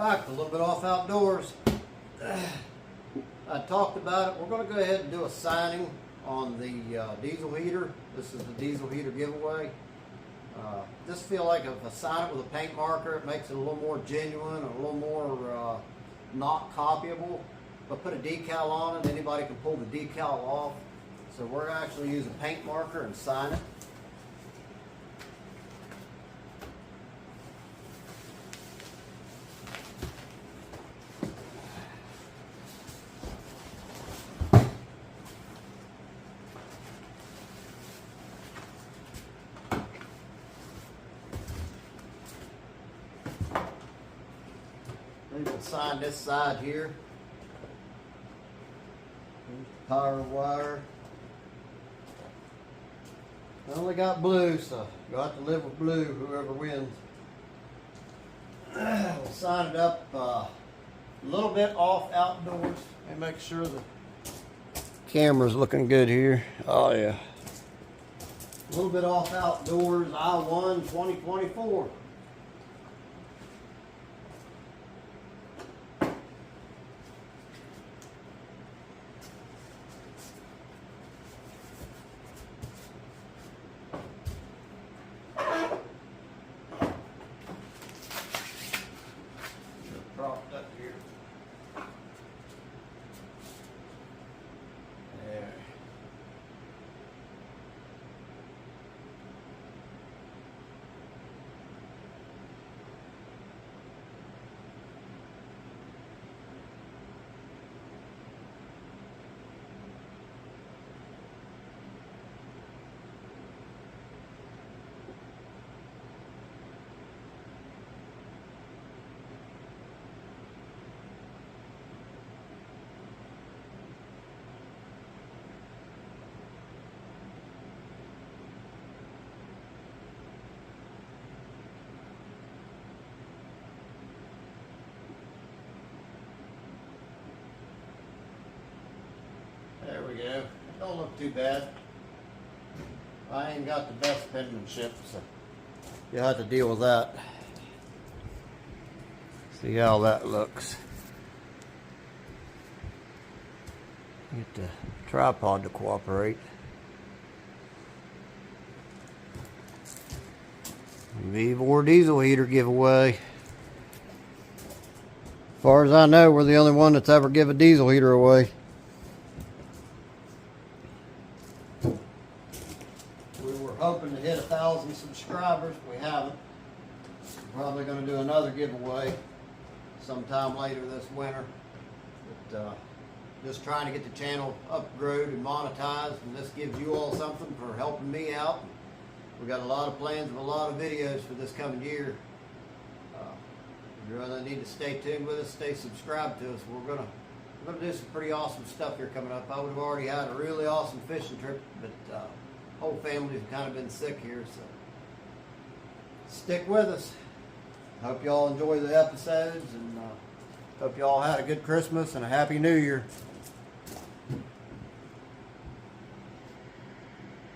back a little bit off outdoors. I talked about it. We're going to go ahead and do a signing on the diesel heater. This is the diesel heater giveaway. Just feel like if I sign it with a paint marker, it makes it a little more genuine, a little more not copyable. If I put a decal on it, anybody can pull the decal off. So we're going to actually use a paint marker and sign it. You can sign this side here. Power wire. I only got blue, so you'll have to live with blue, whoever wins. We'll sign it up a little bit off outdoors and make sure the camera's looking good here. Oh yeah. A little bit off outdoors, I-1 2024. Propped up here. There. There we go. Don't look too bad. I ain't got the best penmanship, so you'll have to deal with that. See how that looks. Get the tripod to cooperate. V4 diesel heater giveaway. As far as I know, we're the only one that's ever give a diesel heater away. We were hoping to hit 1,000 subscribers. We haven't. We're probably going to do another giveaway sometime later this winter. But just trying to get the channel upgraded and monetized, and this gives you all something for helping me out. We've got a lot of plans and a lot of videos for this coming year. You really need to stay tuned with us, stay subscribed to us. We're gonna do some pretty awesome stuff here coming up. I would have already had a really awesome fishing trip, but whole family's kind of been sick here, so stick with us. Hope y'all enjoy the episodes, and hope y'all had a good Christmas and a Happy New Year.